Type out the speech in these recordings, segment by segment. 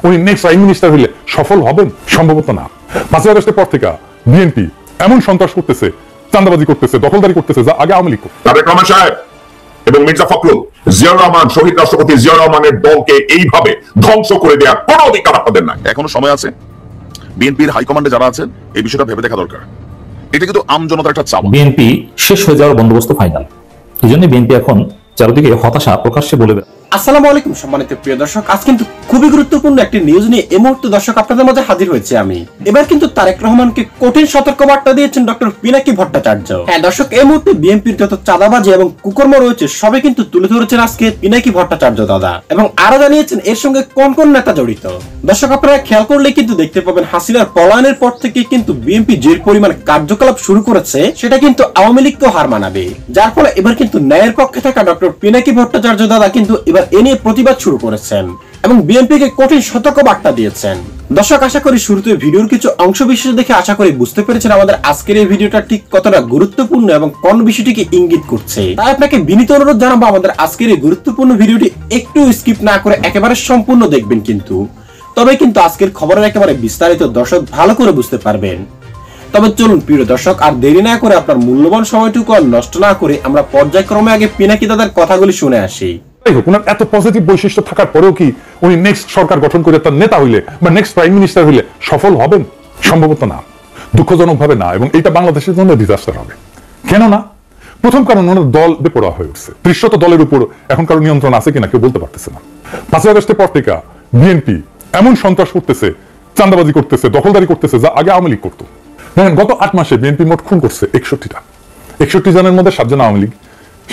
উনি next prime minister হইলে সফল হবেন? সম্ভবত না। 5ই আগস্টের পর থেকে বিএনপি এমন সন্ত্রাস করতেছে, চাঁদাবাজি করতেছে, দখলদারি করতেছে যা আগে আওয়ামী লীগ করত। তারেক রহমান সাহেব এবং মির্জা ফখরুল, জিয়াউর রহমান, শহীদ রাষ্ট্রপতি জিয়াউর রহমানের দলকে এইভাবে ধ্বংস করে দেওয়ার কোনো অধিকার আপনাদের নাই। এখনো সময় আছে। বিএনপির হাইকমান্ডে যারা আছেন এই বিষয়টা ভেবে দেখা দরকার। এটা কিন্তু আমজনতার একটা চাপ। বিএনপি শেষ হয়ে যাওয়ার বন্দোবস্ত ফাইনাল। এই জন্য বিএনপি এখন চারদিকে হতাশা প্রকাশ্যে বলে। আসসালামু আলাইকুম সম্মানিত প্রিয় দর্শক, আজ কিন্তু খুবই গুরুত্বপূর্ণ একটি নিউজ নিয়ে এই মুহূর্তে দর্শক আপনাদের মাঝে হাজির হয়েছে আমি। এবার কিন্তু তারেক রহমানকে কঠিন সতর্কবার্তা দিয়েছেন ডক্টর পিনাকি ভট্টাচার্য। হ্যাঁ দর্শক, এই মুহূর্তে বিএনপির যত চাঁদাবাজি এবং কুকর্ম রয়েছে সবে কিন্তু তুলে ধরেছেন আজকে পিনাকি ভট্টাচার্য দাদা, এবং আরো জানিয়েছেন এর সঙ্গে কোন কোন নেতা জড়িত। দর্শক আপনারা খেয়াল করলে কিন্তু দেখতে পাবেন হাসিনার পলায়নের পর থেকে কিন্তু বিএনপি যে পরিমাণ কার্যকলাপ শুরু করেছে সেটা কিন্তু আওয়ামী লীগকেও হার মানাবে, যার ফলে এবার কিন্তু ন্যায়ের পক্ষে থাকা ডক্টর পিনাকি ভট্টাচার্য দাদা কিন্তু এবার এ নিয়ে প্রতিবাদ শুরু করেছেন এবং বিএনপিকে কঠিন সতর্কবার্তা দিয়েছেন। দর্শক আশা করি শুরুতে ভিডিওর কিছু অংশ বিশেষ দেখে আশা করি বুঝতে পেরেছেন আমাদের আজকের এই ভিডিওটা ঠিক কতটা গুরুত্বপূর্ণ এবং কোন বিষয়টিকে ইঙ্গিত করছে। তাই আপনাকে বিনীত অনুরোধ জানাবো আমাদের আজকের এই গুরুত্বপূর্ণ ভিডিওটি একটু স্কিপ না করে একেবারে সম্পূর্ণ দেখবেন, কিন্তু তবে কিন্তু আজকের খবরের একেবারে বিস্তারিত দর্শক ভালো করে বুঝতে পারবেন। তবে চলুন প্রিয় দর্শক আর দেরি না করে আপনার মূল্যবান সময়টুকু আর নষ্ট না করে আমরা পর্যায়ক্রমে আগে পিনাকি দাদার কথাগুলি শুনে আসি। ওনার এত পজিটিভ বৈশিষ্ট্য থাকার পরেও কি উনি নেক্সট সরকার গঠন করে তার নেতা হইলে বা নেক্সট প্রাইম মিনিস্টার হইলে সফল হবেন? সম্ভবত না, দুঃখজনক ভাবে না, এবং এটা বাংলাদেশের জন্য ডিজাস্টার হবে। কেন না? প্রথম কারণ ওনার দল বেপরোয়া হয়ে উঠছে। ৩০ দলের উপর এখন কারো নিয়ন্ত্রণ আছে কিনা কেউ বলতে পারতেছে না। 5ই আগস্টের পর থেকে বিএনপি এমন সন্ত্রাস করতেছে, চাঁদাবাজি করতেছে, দখলদারি করতেছে যা আগে আওয়ামী লীগ করতো। দেখেন গত 8 মাসে বিএনপি মোট খুন করছে 61টা। 61 জনের মধ্যে 7 জন আওয়ামী লীগ,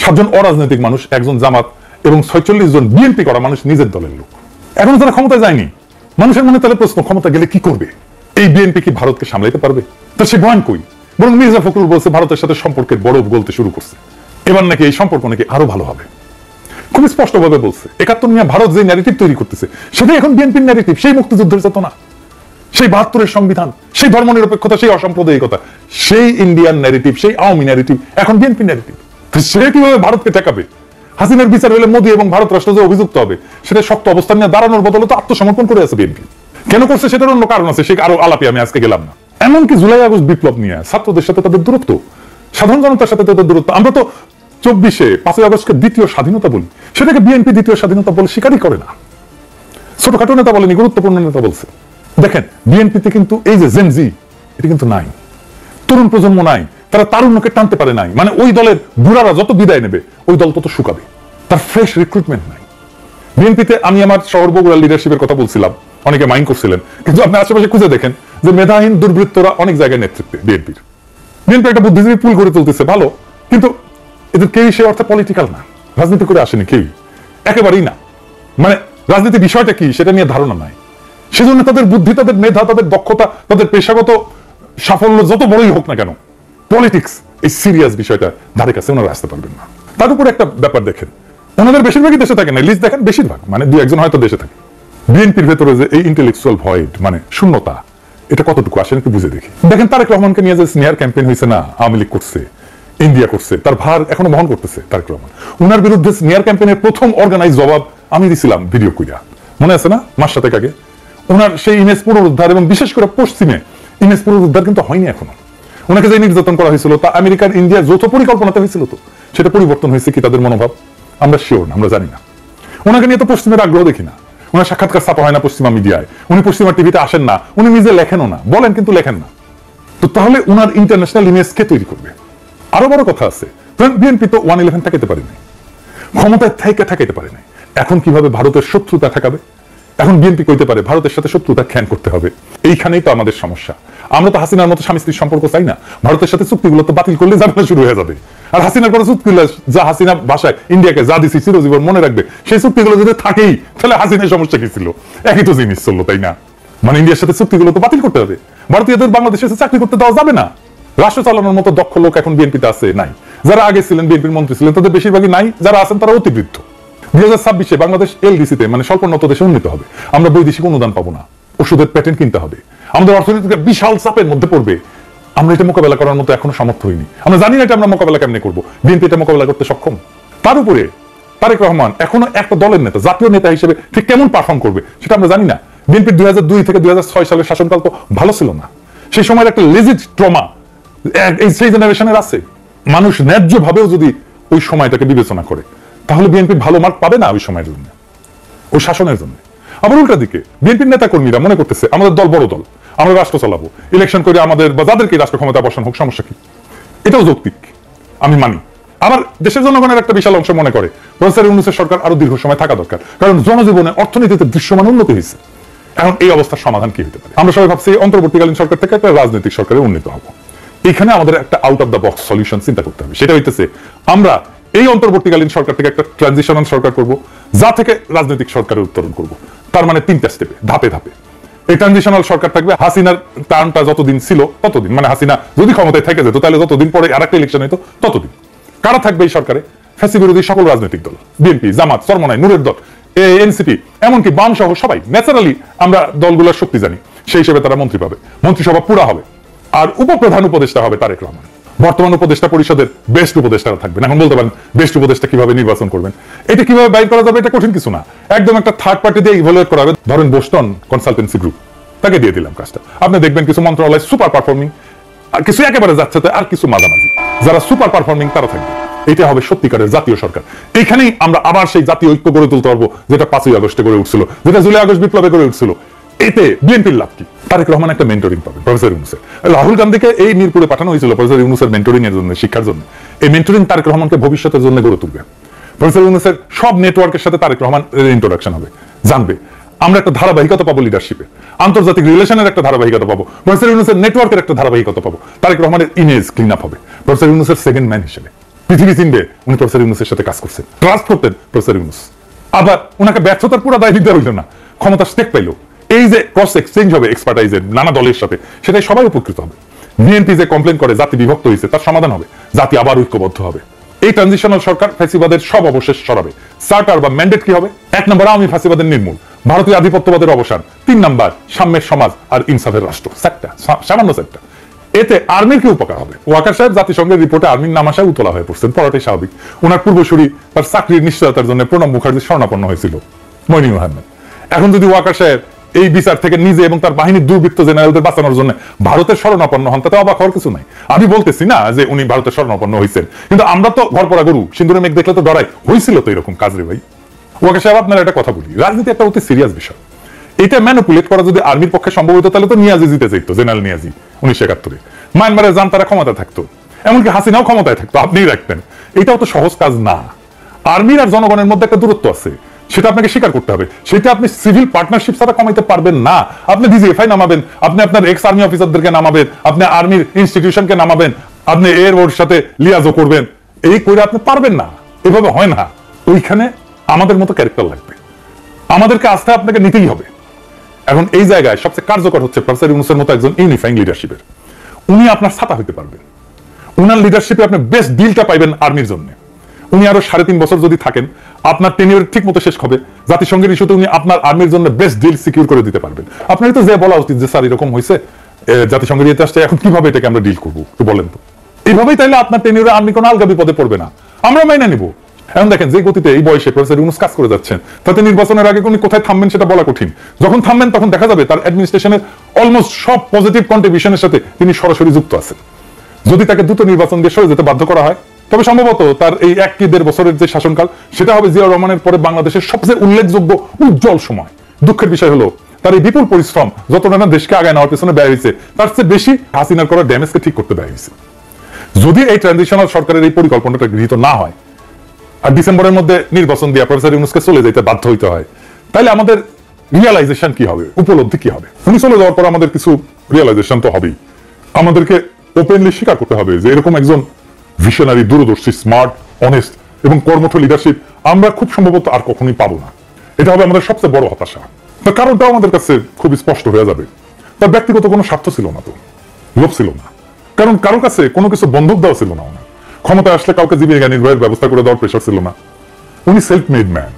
7 জন অরাজনৈতিক মানুষ, 1 জন জামাত এবং 46 জন বিএনপি করা মানুষ নিজের দলের লোক। এখন তারা ক্ষমতায় যায়নি। মানুষের মনে তাহলে প্রশ্ন, ক্ষমতা গেলে কি করবে? এই বিএনপি কি ভারতকে সামলাইতে পারবে? তার সে বয়ান কই? বরং মির্জা ফখরুল বলছে ভারতের সাথে সম্পর্কের বরফ গলতে শুরু করছে, এবার নাকি এই সম্পর্ক নাকি আরো ভালো হবে। খুব স্পষ্টভাবে বলছে 71 নিয়ে ভারত যে ন্যারেটিভ তৈরি করতেছে সেটাই এখন বিএনপির ন্যারেটিভ। সেই মুক্তিযুদ্ধের চেতনা, সেই 72-এর সংবিধান, সেই ধর্মনিরপেক্ষতা, সেই অসাম্প্রদায়িকতা, সেই ইন্ডিয়ান ন্যারেটিভ, সেই আওয়ামী ন্যারেটিভ এখন বিএনপি ন্যারেটিভ। সে কিভাবে ভারতকে ঠেকাবে? হাসিনার বিচার হলে মোদী এবং ভারত রাষ্ট্র যে অভিযুক্ত হবে সেটা শক্ত অবস্থান নিয়ে দাঁড়ানোর বদলে তো আত্মসমর্পণ করে আছে বিএনপি। কেন করছে সেটার অন্য কারণ আছে, সে আরো আলাপে আমি আজকে গেলাম না। এমনকি জুলাই আগস্ট বিপ্লব নিয়ে ছাত্রদের সাথে তাদের দূরত্ব, সাধারণ জনতার সাথে তাদের দূরত্ব, আমরা তো 24-এ 5ই আগস্টকে দ্বিতীয় স্বাধীনতা বলি, সেটাকে বিএনপি দ্বিতীয় স্বাধীনতা বলে স্বীকারই করে না। ছোটখাটো নেতা বলেনি, গুরুত্বপূর্ণ নেতা বলছে। দেখেন বিএনপিতে কিন্তু এই যে জেন জি এটা কিন্তু নাই, তরুণ প্রজন্ম নাই, তারা তারুণ্যকে টানতে পারে নাই। মানে ওই দলের বুড়ারা যত বিদায় নেবে ওই দল তত শুকাবে, তার ফ্রেশ রিক্রুটমেন্ট নাই। বিএনপিতে আমি আমার শহর বগুড়ার লিডারশিপের কথা বলছিলাম, অনেকে মাইন্ড করছিলেন, কিন্তু আপনি আশেপাশে খুঁজে দেখেন যে মেধাহীন দুর্বৃত্তরা অনেক জায়গায় নেতৃত্বে বিএনপির। বিএনপি একটা বুদ্ধিজীবী পুল করে তুলতেছে ভালো, কিন্তু এদের কেউই সে অর্থে পলিটিক্যাল না, রাজনীতি করে আসেনি কেউই, একেবারেই না। মানে রাজনীতি বিষয়টা কি সেটা নিয়ে ধারণা নাই। সেজন্য তাদের বুদ্ধি, তাদের মেধা, তাদের দক্ষতা, তাদের পেশাগত সাফল্য যত বড়ই হোক না কেন, পলিটিক্স এই সিরিয়াস বিষয়টা ধারে কাছে ওনারা আসতে পারবেন না। তার উপরে একটা ব্যাপার দেখেন, ওনাদের বেশিরভাগই দেশে থাকে না, লিস্ট দেখেন বেশিরভাগ, মানে 2-1 হয়তো দেশে থাকে। বিএনপির ভেতরে যে এই ইন্টেলেকচুয়াল ভয়েড মানে শূন্যতা, এটা কতটুকু আসেন একটু বুঝে দেখি। দেখেন তারেক রহমানকে নিয়ে যে স্নেহার ক্যাম্পেইন হয়েছে না, আওয়ামী লীগ করছে, ইন্ডিয়া করছে, তার ভার এখনো বহন করতেছে তারেক রহমান। ওনার বিরুদ্ধে স্নেহার ক্যাম্পেইনের প্রথম অর্গানাইজ জবাব আমি দিছিলাম ভিডিও কইরা, মনে আছে না? মাস 7 আগে। ওনার সেই ইমেজ পুনরুদ্ধার এবং বিশেষ করে পশ্চিমে ইমেজ পুনরুদ্ধার কিন্তু হয়নি এখনো। ওনাকে যে নির্যাতন করা হয়েছিল তা আমেরিকার ইন্ডিয়ার যৌথ পরিকল্পনাতে হয়েছিল, তো সেটা পরিবর্তন হয়েছে কি তাদের মনোভাব? আমরা শিওর না, আমরা জানি না। ওনাকে নিয়ে তো পশ্চিমের আগ্রহ দেখি না, ওনার সাক্ষাৎকার ছাপা হয় না পশ্চিমা মিডিয়ায়, উনি পশ্চিমা টিভিতে আসেন না, উনি নিজে লেখেনও না, বলেন কিন্তু লেখেন না। তো তাহলে ওনার ইন্টারন্যাশনাল ইমেজ কে তৈরি করবে? আরো বড় কথা আছে, বিএনপি তো 111 ঠেকাইতে পারেনি, ক্ষমতায় ঠেকাইতে পারে নাই, এখন কিভাবে ভারতের শত্রুতা ঠেকাবে? এখন বিএনপি কইতে পারে ভারতের সাথে শত্রুতা খ্যান করতে হবে। এইখানেই তো আমাদের সমস্যা। আমরা তো হাসিনার মতো স্বামী স্ত্রীর সম্পর্ক চাই না, ভারতের সাথে চুক্তিগুলো তো বাতিল করলে ঝামেলা শুরু হয়ে যাবে। আর হাসিনার কোনো চুক্তিগুলো যা হাসিনা ভাষায় ইন্ডিয়াকে যা দিছি চিরজীবন মনে রাখবে, সেই চুক্তিগুলো যদি থাকেই তাহলে হাসিনার সমস্যা কি ছিল? একই তো জিনিস চললো, তাই না? মানে ইন্ডিয়ার সাথে চুক্তিগুলো তো বাতিল করতে হবে, ভারতীয়দের বাংলাদেশের সাথে চাকরি করতে দেওয়া যাবে না। রাষ্ট্র চালানোর মতো দক্ষ লোক এখন বিএনপিতে আছে নাই, যারা আগে ছিলেন বিএনপির মন্ত্রী ছিলেন তাদের বেশিরভাগই নাই, যারা আছেন তারা অতিবৃদ্ধ। 2026-এ বাংলাদেশ এলডিসিতে মানে স্বল্পোন্নত দেশে উন্নীত হবে, আমরা বৈদেশিক অনুদান পাবো না, ওষুধের প্যাটেন্ট কিনতে হবে, আমাদের অর্থনীতিকে বিশাল চাপের মধ্যে পড়বে। আমরা এটা মোকাবেলা করার মতো এখনো সামর্থ্য হইনি, আমরা জানি না এটা আমরা মোকাবেলা কেমনে করবো। বিএনপি এটা মোকাবেলা করতে সক্ষম? তার উপরে তারেক রহমান এখনো একটা দলের নেতা, জাতীয় নেতা হিসেবে ঠিক কেমন পারফর্ম করবে সেটা আমরা জানি না। বিএনপির 2002 থেকে 2006 সালের শাসনকাল তো ভালো ছিল না। সেই সময়ের একটা লেজিট ট্রমা সেই জেনারেশনের আছে। মানুষ ন্যায্য ভাবেও যদি ওই সময়টাকে বিবেচনা করে, তাহলে বিএনপি ভালো মার্ক পাবে না ওই সময়ের জন্য, ওই শাসনের জন্য। আবার উল্টা দিকে বিএনপির নেতা কর্মীরা মনে করতেছে আমাদের দল বড় দল, আমরা রাষ্ট্র চালাবো, ইলেকশন করে আমাদের বা যাদেরকে রাষ্ট্র ক্ষমতা বসানো হোক, সমস্যা কি? এটাও যৌক্তিক, আমি মানি। আবার দেশের জনগণের একটা বিশাল অংশ মনে করে প্রফেসর ইউনূসের সরকার আরো দীর্ঘ সময় থাকা দরকার, কারণ জনজীবনে অর্থনীতিতে দৃশ্যমান উন্নতি হয়েছে। এখন এই অবস্থার সমাধান কি হতে পারে? আমরা সবাই ভাবছি অন্তর্বর্তীকালীন সরকার থেকে একটা রাজনৈতিক সরকারে উন্নীত হবো। এখানে আমাদের একটা out of the box solution চিন্তা করতে হবে। সেটা হইতেছে আমরা এই অন্তর্বর্তীকালীন সরকার থেকে একটা ট্রানজিশনাল সরকার করব, যা থেকে রাজনৈতিক সরকারের উত্তরণ করব। তার মানে 3টা স্টেপে, ধাপে ধাপে। এই ট্রানজিশনাল সরকার থাকবে, হাসিনার টার্মটা যতদিন ছিল ততদিন, মানে হাসিনা যদি ক্ষমতায় থেকে যেত তাহলে যতদিন পরে আরেকটা ইলেকশন হইতো ততদিন। কারা থাকবে এই সরকারে? ফ্যাসি বিরোধী সকল রাজনৈতিক দল, বিএনপি, জামাত, চরমনাই, নূরের দল, এনসিপি, এমনকি বাম সহ সবাই। ন্যাচারালি আমরা দলগুলোর শক্তি জানি, সেই হিসেবে তারা মন্ত্রী পাবে, মন্ত্রিসভা পুরা হবে। আর উপপ্রধান উপদেষ্টা হবে তারেক রহমান। বর্তমান উপদেষ্টা পরিষদের বেস্ট উপদেষ্টারা থাকবেন। এখন বলতে পারেন বেস্ট উপদেষ্টা কিভাবে নির্বাচন করবেন, এটা কিভাবে বাইর করা যাবে, এটা কঠিন কিছু না। একদম একটা থার্ড পার্টি দিয়ে ইভালুয়েট করা হবে। ধরেন বোস্টন কনসালটেন্সি গ্রুপ, তাকে দিয়ে দিলাম কাজটা। আপনি দেখবেন কিছু মন্ত্রণালয় সুপার পারফর্মিং, আর কিছু একেবারে যাচ্ছে, আর কিছু মাঝামাঝি। যারা সুপার পারফর্মিং তারা থাকবে। এটা হবে সত্যিকারের জাতীয় সরকার। এখানেই আমরা আবার সেই জাতীয় ঐক্য গড়ে তুলতে পারবো, যেটা 5ই আগস্টে গড়ে উঠছিল, যেটা জুলাই আগস্ট বিপ্লবে গড়ে উঠছিল। এতে বিএনপির লাভ কি? তারেক রহমান একটা মেন্টরিং পাবে প্রফেসর ইউনূসের। রাহুল গান্ধীকে এই মিরপুরে পাঠানো হয়েছিল প্রফেসর ইউনূসের মেন্টরিং এর জন্য, শিক্ষার জন্য। এই মেন্টরিং তারেক রহমানকে ভবিষ্যতের জন্য গড়ে তুলবে। প্রফেসর ইউনূসের সব নেটওয়ার্কের সাথে তারেক রহমান ইন্ট্রোডাকশন হবে, জানবে। আমরা একটা ধারাবাহিকতা পাবো লিডারশিপে, আন্তর্জাতিক রিলেশনের একটা ধারাবাহিকতা পাবো, প্রফেসর ইউনূসের নেটওয়ার্কের একটা ধারাবাহিকতা পাবো। তারেক রহমানের ইমেজ ক্লিন আপ হবে প্রফেসর ইউনূসের সেকেন্ড ম্যান হিসেবে। পৃথিবী চিনবে উনি প্রফেসর ইউনূসের সাথে কাজ করছেন, ট্রাস্ট করতেন প্রফেসর ইউনূস। আবার ওনাকে ব্যর্থতার পুরো দায় দিতে হইল না, ক্ষমতা স্টেক পাইল। এই যে ক্রস এক্সচেঞ্জ হবে এক্সপার্টাইজের নানা দলের সাথে, সেটাই সবাই উপকৃত হবে। বিএনপি যে কমপ্লেন করে জাতি বিভক্ত হয়েছে, তার সমাধান হবে, জাতি আবার ঐক্যবদ্ধ হবে। এই ট্রানজিশনাল সরকার ফ্যাসিবাদের সব অবশেষ সরাবে। চার্টার বা ম্যান্ডেট কি হবে? 1 নম্বর আওয়ামী ফ্যাসিবাদের নির্মূল, ভারতীয় আধিপত্যবাদের অবসান। 3 নম্বর সাম্যের সমাজ আর ইনসাফের রাষ্ট্র। সামান্য 4টা। এতে আর্মির কি উপকার হবে? ওয়াকার সাহেব জাতিসংঘের রিপোর্টে আর্মির নাম আসায় উতলা হয়ে পড়ছেন, পড়াটাই স্বাভাবিক। ওনার পূর্বসূরি তার চাকরির নিশ্চয়তার জন্য প্রণব মুখার্জি শরণাপন্ন হয়েছিল, মইনুল আহমেদ। এখন যদি ওয়াকার সাহেব এই বিচার থেকে নিজে এবং তার বাহিনীর দুর্বৃত্ত জেনারেলদের বাঁচানোর জন্য ভারতের শরণাপন্ন হন, তাতে অবাক হওয়ার কিছু নাই। আমি বলতেছি না যে উনি ভারতের শরণাপন্ন হয়েছেন, কিন্তু আমরা তো ঘর পড়া গরু, সিন্দুরে মেঘ দেখলে তো ডরাই। হয়েছিল তো এরকম কাজ রে ভাই। ওয়াকার সাহেব, আপনার একটা কথা বলি, রাজনীতি একটা অতি সিরিয়াস বিষয়। এটা ম্যানিপুলেট করা যদি আর্মির পক্ষে সম্ভব হতো, তাহলে তো নিয়াজি জিতে যেত, জেনারেল নিয়াজি 1971-এ। মায়ানমারে যান তারা ক্ষমতা থাকতো, এমনকি হাসিনাও ক্ষমতায় থাকতো, আপনিই রাখতেন। এটাও তো সহজ কাজ না। আর্মির আর জনগণের মধ্যে একটা দূরত্ব আছে, সেটা আপনাকে স্বীকার করতে হবে। সেটা আপনি সিভিল পার্টনারশিপ ছাড়া কমাইতে পারবেন না। আপনি ডিজিএফআই নামাবেন, আপনি আপনার এক্স আর্মি অফিসারদেরকে নামাবেন, আপনি আর্মির ইনস্টিটিউশনকে নামাবেন, আপনি এর ওর সাথে লিয়াজও করবেন, এই করে আপনি পারবেন না। এভাবে হয় না। ওইখানে আমাদের মতো ক্যারেক্টার লাগবে, আমাদেরকে আস্থা আপনাকে নিতেই হবে। এখন এই জায়গায় সবচেয়ে কার্যকর হচ্ছে প্রফেসর ইউনূসের মতো একজন ইউনিফাইং লিডারশিপের। উনি আপনার ছাতা হইতে পারবেন। উনার লিডারশিপে আপনি বেস্ট ডিলটা পাইবেন আর্মির জন্য। উনি আরো 3.5 বছর যদি থাকেন, আপনার টেনিউর ঠিক মতো শেষ হবে, জাতিসংঘের ইস্যুতে উনি আপনার আর্মির জন্য বেস্ট ডিল সিকিউর করে দিতে পারবেন। আপনার তো যে বলা উচিত যে স্যার এরকম হয়েছে, জাতিসংঘের ইতিহাস আসছে, এখন কিভাবে এটাকে আমরা ডিল করবো একটু বলেন তো। এইভাবেই তাইলে আপনার টেনিউরে আর্মি কোনো আলগা বিপদে পড়বে না, আমরা মাইনে নিব। এখন দেখেন যে গতিতে এই বয়সে প্রফেসর ইউনূস কাজ করে যাচ্ছেন, তাতে নির্বাচনের আগে উনি কোথায় থামবেন সেটা বলা কঠিন। যখন থামবেন তখন দেখা যাবে তার অ্যাডমিনিস্ট্রেশনের অলমোস্ট সব পজিটিভ কন্ট্রিবিউশনের সাথে তিনি সরাসরি যুক্ত আছেন। যদি তাকে দ্রুত নির্বাচন দিয়ে সরে যেতে বাধ্য করা হয়, তবে সম্ভবত তার এই 1 কি 1.5 বছরের যে শাসনকাল, সেটা হবে জিয়াউর রহমানের পরে বাংলাদেশের সবচেয়ে উল্লেখযোগ্য উজ্জ্বল সময়। দুঃখের বিষয় হলো তার এই বিপুল পরিশ্রম যতটা না দেশকে আগায় নেওয়ার পেছনে ব্যয় হয়েছে, তার চেয়ে বেশি হাসিনার করা ড্যামেজকে ঠিক করতে ব্যয় হয়েছে। যদি এই ট্রানজিশনাল সরকারের এই পরিকল্পনাটা গৃহীত না হয়, আর ডিসেম্বরের মধ্যে নির্বাচন দিয়ে প্রফেসর ইউনূসকে চলে যেতে বাধ্য হইতে হয়, তাহলে আমাদের রিয়ালাইজেশন কি হবে, উপলব্ধি কি হবে? উনি চলে যাওয়ার পর আমাদের কিছু রিয়ালাইজেশন তো হবেই। আমাদেরকে ওপেনলি স্বীকার করতে হবে যে এরকম একজন ভিশনারি, দূরদর্শী, স্মার্ট, অনেস্ট এবং কর্মঠ লিডারশিপ আমরা খুব সম্ভবত আর কখনোই পাবো না। এটা হবে আমাদের সবচেয়ে বড় হতাশা। তার কারণটাও আমাদের কাছে খুব স্পষ্ট হয়ে যাবে। তার ব্যক্তিগত কোনো স্বার্থ ছিল না, তো লোভ ছিল না, কারণ কারোর কাছে কোনো কিছু বন্ধক দেওয়া ছিল না। ওনার ক্ষমতায় আসলে কাউকে জীবিকা নির্বাহের ব্যবস্থা করে দেওয়ার প্রেশার ছিল না। উনি সেলফ মেড ম্যান,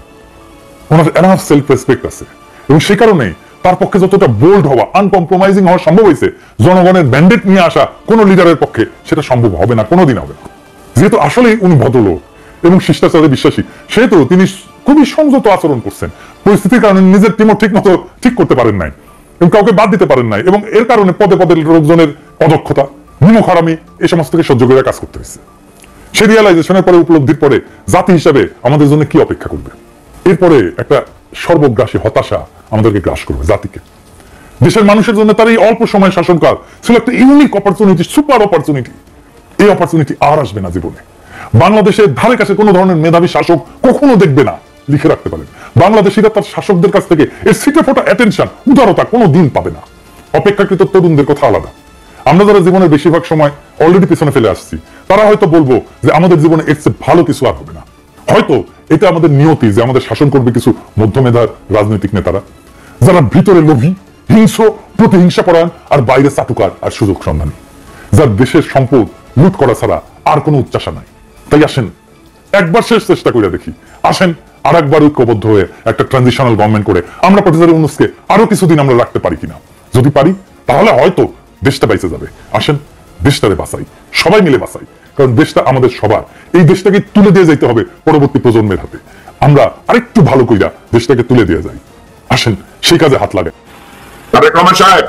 ওনার এনাফ সেলফ রেসপেক্ট আছে, এবং সে কারণেই তার পক্ষে যতটা বোল্ড হওয়া, আনকম্প্রোমাইজিং হওয়া সম্ভব হয়েছে, জনগণের ম্যান্ডেট নিয়ে আসা কোন লিডারের পক্ষে সেটা সম্ভব হবে না, কোনোদিন হবে না। যেহেতু আসলেই উনি ভদ্রলোক এবং শিষ্টাচারে বিশ্বাসী, সেহেতু তিনি খুবই সংযত আচরণ করছেন। পরিস্থিতির কারণে নিজের টিমও ঠিক মতো ঠিক করতে পারেন নাই এবং কাউকে বাদ দিতে পারেন নাই, এবং এর কারণে পদে পদে লোকজনের অদক্ষতা, নিমখারামি এই সমস্ত থেকে সহ্য করে কাজ করতে হয়েছে। সেই রিয়েলাইজেশনের পরে, উপলব্ধির পরে জাতি হিসাবে আমাদের জন্য কি অপেক্ষা করবে? এরপরে একটা সর্বগ্রাসী হতাশা আমাদেরকে গ্রাস করবে জাতিকে। দেশের মানুষের জন্য তার এই অল্প সময় শাসনকাল ছিল একটা ইউনিক অপরচুনিটি, সুপার অপরচুনিটি। এই অপরচুনিটি আর আসবে না জীবনে। বাংলাদেশের ধারে কাছে কোনো ধরনের মেধাবী শাসক কখনো দেখবে না, লিখে রাখতে পারেন। বাংলাদেশিরা তার শাসকদের কাছ থেকে এর সিটে ফোটা অ্যাটেনশন, উদারতা কোনো দিন পাবে না। অপেক্ষাকৃত তরুণদের কথা আলাদা। আমরা যারা জীবনের বেশিরভাগ সময় অলরেডি পিছনে ফেলে আসছি, তারা হয়তো বলবো যে আমাদের জীবনে এর চেয়ে ভালো কিছু আর হবে না। হয়তো এটা আমাদের নিয়তি যে আমাদের শাসন করবে কিছু মধ্যমেধার রাজনৈতিক নেতারা, যারা ভিতরে লোভী, হিংস্র, প্রতিহিংসা পরায়ণ, আর বাইরে চাটুকার আর সুযোগ সন্ধানী, যার দেশের সম্পদ লুট করা ছাড়া আর কোনো উচ্চাসা নাই। তাই আসেন একবার শেষ চেষ্টা করে দেখি, আসেন আর একবার ঐক্যবদ্ধ হয়ে একটা ট্রানজিশনাল গভর্নমেন্ট করে আমরা প্রফেসর ইউনূসকে আরো কিছুদিন আমরা রাখতে পারি কিনা। যদি পারি তাহলে হয়তো দেশটা বাইচে যাবে। আসেন দেশটারে বাঁচাই, সবাই মিলে বাঁচাই, কারণ দেশটা আমাদের সবার। এই দেশটাকে তুলে দিয়ে যাইতে হবে পরবর্তী প্রজন্মের হাতে। আমরা আরেকটু ভালো কইরা দেশটাকে তুলে দিয়ে যাই। আসেন সেই কাজে হাত লাগাই। তারেক রহমান সাহেব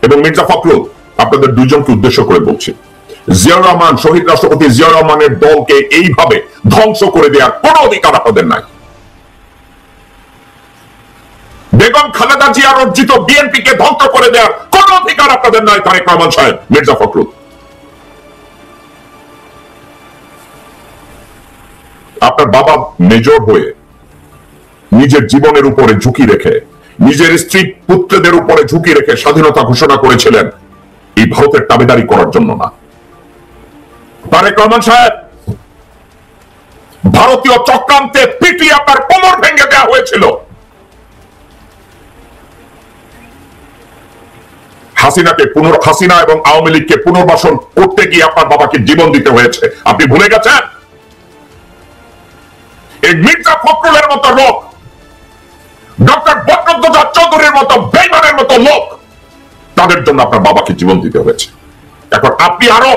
এবং মির্জা ফখরুল, আপনাদের দুইজনকে উদ্দেশ্য করে বলছি, জিয়াউর রহমান, শহীদ রাষ্ট্রপতি জিয়াউর রহমানের দলকে এইভাবে ধ্বংস করে দেওয়ার কোনো অধিকার আপনাদের নাই। বেগম খালেদা জিয়ার অর্জিত বিএনপিকে ধ্বংস করে দেওয়ার কোনো অধিকার আপনাদের নাই। তারেক রহমান সাহেব, মির্জা ফখরুল, আপনার বাবা মেজর হয়ে নিজের জীবনের উপরে ঝুঁকি রেখে, নিজের স্ত্রী পুত্রদের উপরে ঝুঁকি রেখে স্বাধীনতা ঘোষণা করেছিলেন এই ভারতের দাবিদারি করার জন্য না। তারেক রহমান সাহেব, ভারতীয় চক্রান্তে পিটিয়ে আপনার কোমর ভেঙে দেওয়া হয়েছিল। হাসিনা এবং আওয়ামী লীগকে পুনর্বাসন করতে গিয়ে আপনার বাবাকে জীবন দিতে হয়েছে। আপনি ভুলে গেছেন? এই মির্জা ফখরুলের মতো লোক, ডক্টর বদরুদ্দোজা চৌধুরীর মতো বেঈমানের মতো লোক, তাদের জন্য আপনার বাবাকে জীবন দিতে হয়েছে। এখন আপনি আরো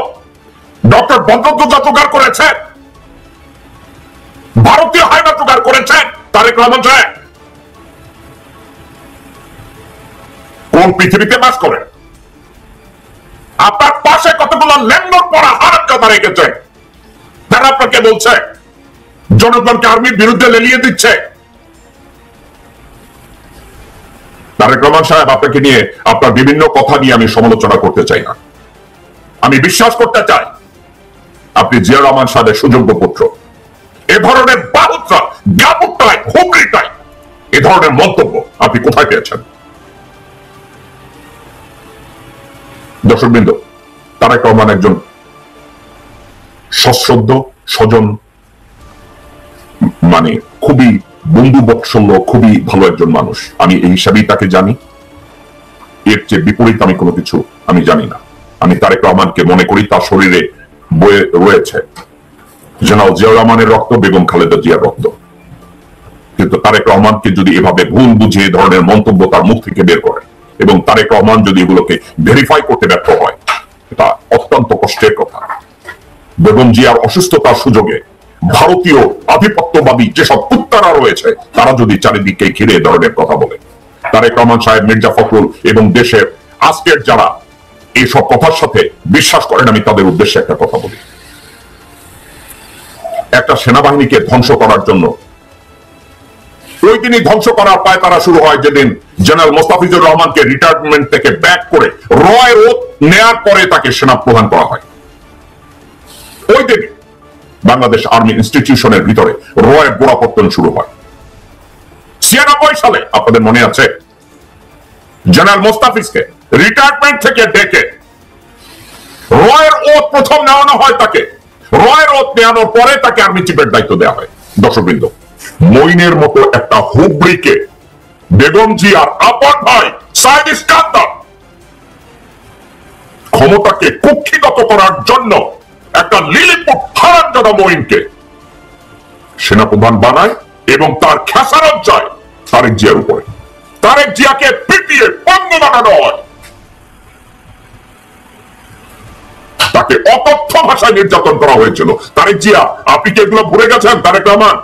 ডক্টর বদরুদ্দোজা জোগাড় করেছেন, ভারতীয় হায়না জোগাড় করেছেন। তারেক রহমান সাহেব, কোন পৃথিবীতে বাস করেন? আপনার পাশে কতগুলো ল্যান্ডর পড়া হারামজাদা রেখেছে, তারা আপনাকে বলছে জনগণকে আর্মির বিরুদ্ধে লেলিয়ে দিচ্ছে। তারেক রহমান সাহেব, আপনাকে নিয়ে আপনার বিভিন্ন কথা নিয়ে আমি সমালোচনা করতে চাই না। আমি বিশ্বাস করতে চাই আপনি জিয়া রহমান সাহেবের সুযোগ্য পুত্র। এ ধরনের বাহুত্রা, ব্যাপকটাই, হুমড়িটাই, এ ধরনের মন্তব্য আপনি কোথায় পেয়েছেন? দর্শকবৃন্দ, তারেক রহমান একজন সশ্রদ্ধ, স্বজন, মানে খুবই বন্ধু বৎসল্য, খুবই ভালো একজন মানুষ। আমি এই হিসাবেই তাকে জানি। এর চেয়ে বিপরীত আমি কোনো কিছু আমি জানি না। আমি তারেক রহমানকে মনে করি তার শরীরে বয়ে রয়েছে জেনারেল জিয়াউর রহমানের রক্ত, বেগম খালেদা জিয়ার রক্ত। কিন্তু তারেক রহমানকে যদি এভাবে ভুল বুঝে এ ধরনের মন্তব্য তার মুখ থেকে বের করে, এবং তারেক রহমান যদি এগুলোকে ভেরিফাই করতে ব্যর্থ হয়, এটা অত্যন্ত কষ্টের কথা। বেগম জিয়ার অসুস্থতার সুযোগে ভারতীয় আধিপত্যবাদী যেসব কুত্তারা রয়েছে, তারা যদি চারিদিকে ঘিরে এ ধরনের কথা বলে, তারেক রহমান সাহেব, মির্জা ফখরুল এবং দেশের আজকের যারা এইসব কথার সাথে বিশ্বাস করেন, আমি তাদের উদ্দেশ্যে একটা কথা বলি। একটা সেনাবাহিনীকে ধ্বংস করার জন্য ওই দিনই ধ্বংস করার পায় তারা শুরু হয় যেদিন জেনারেল মোস্তাফিজুর রহমানকে রিটায়ারমেন্ট থেকে ব্যাক করে রয় ওত নেয়ার পরে তাকে সেনা প্রধান করা হয়। ওই দিন বাংলাদেশ আর্মি ইনস্টিটিউশনের ভিতরে রয়ের গোড়াপত্তন শুরু হয়। ৯৬ সালে আপনাদের মনে আছে, জেনারেল মোস্তাফিজকে রিটায়ারমেন্ট থেকে ডেকে রয়ের ওত প্রথম নেওয়ানো হয় তাকে। রয়ের ওত নেওয়ানোর পরে তাকে আর্মি চিফের দায়িত্ব দেওয়া হয়। দর্শকবৃন্দ, মইনের মতো একটা হুবড়িকে বেগম জিয়ার আপন ভাই সাইদ ইস্কান্দার ক্ষমতাকে কুক্ষিগত করার জন্য একটা লিলিপুট হারামজাদা মইনকে সেনাপ্রধান বানায় এবং তার খেসারত যায় তারেক জিয়ার উপরে। তারেক জিয়াকে পিটিয়ে পঙ্গু বানানো হয়, তাকে অকথ্য ভাষায় নির্যাতন করা হয়েছিল। তারেক জিয়া, আপনি কি এগুলো ভুলে গেছেন? তারেক রহমান,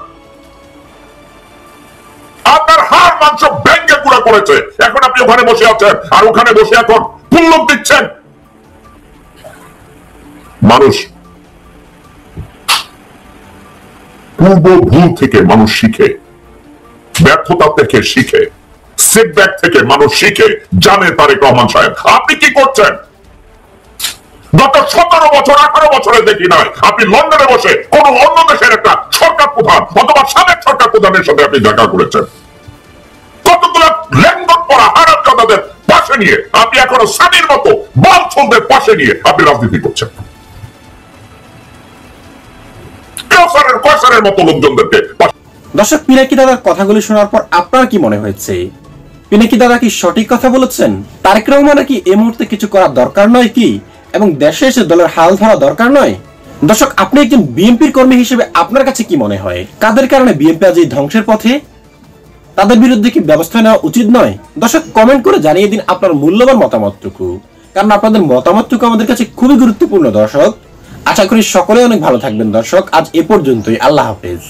আপনার হাড় মাংস ব্যাংকে গুঁড়া করেছে। এখন আপনি ওখানে বসে আছেন আর ওখানে বসে এখন পুল্লক দিচ্ছেন। মানুষ পূর্ব ভুল থেকে মানুষ শিখে, ব্যর্থতা থেকে শিখে, সেটব্যাক থেকে মানুষ শিখে, জানে তারেক রহমান সাহেব। আপনি কি করছেন? গত 17 বছর 18 বছরে দেখি নাই আপনি লন্ডনে বসে কোন অন্য দেশের একটা সরকার প্রধান অথবা সাবেক সরকার প্রধানের সাথে আপনি দেখা করেছেন। কতগুলো ল্যান্ডন পড়া হারামজাদাদের পাশে নিয়ে আপনি এখনো সানির মতো বালছলদের পাশে নিয়ে আপনি রাজনীতি করছেন। কয়সারের মতো লোকজনদেরকে। দর্শক, পিনাকি দাদার কথাগুলি শোনার পর আপনার কি মনে হয়েছে? পিনাকি দাদা কি সঠিক কথা বলেছেন? তারেক রহমানের কি এই মুহূর্তে কিছু করার দরকার নয় কি, এবং দেশে এসে দলের হাল ধরা দরকার নয়? দর্শক, আপনি একজন বিএনপির কর্মী হিসেবে আপনার কাছে কি মনে হয়? কাদের কারণে বিএনপি আজ এই ধ্বংসের পথে? তাদের বিরুদ্ধে কি ব্যবস্থা নেওয়া উচিত নয়? দর্শক, কমেন্ট করে জানিয়ে দিন আপনার মূল্যবান মতামতটুকু, কারণ আপনাদের মতামতটুকু আমাদের কাছে খুবই গুরুত্বপূর্ণ। দর্শক, আশা করি সকলে অনেক ভালো থাকবেন। দর্শক, আজ এ পর্যন্তই। আল্লাহ হাফেজ।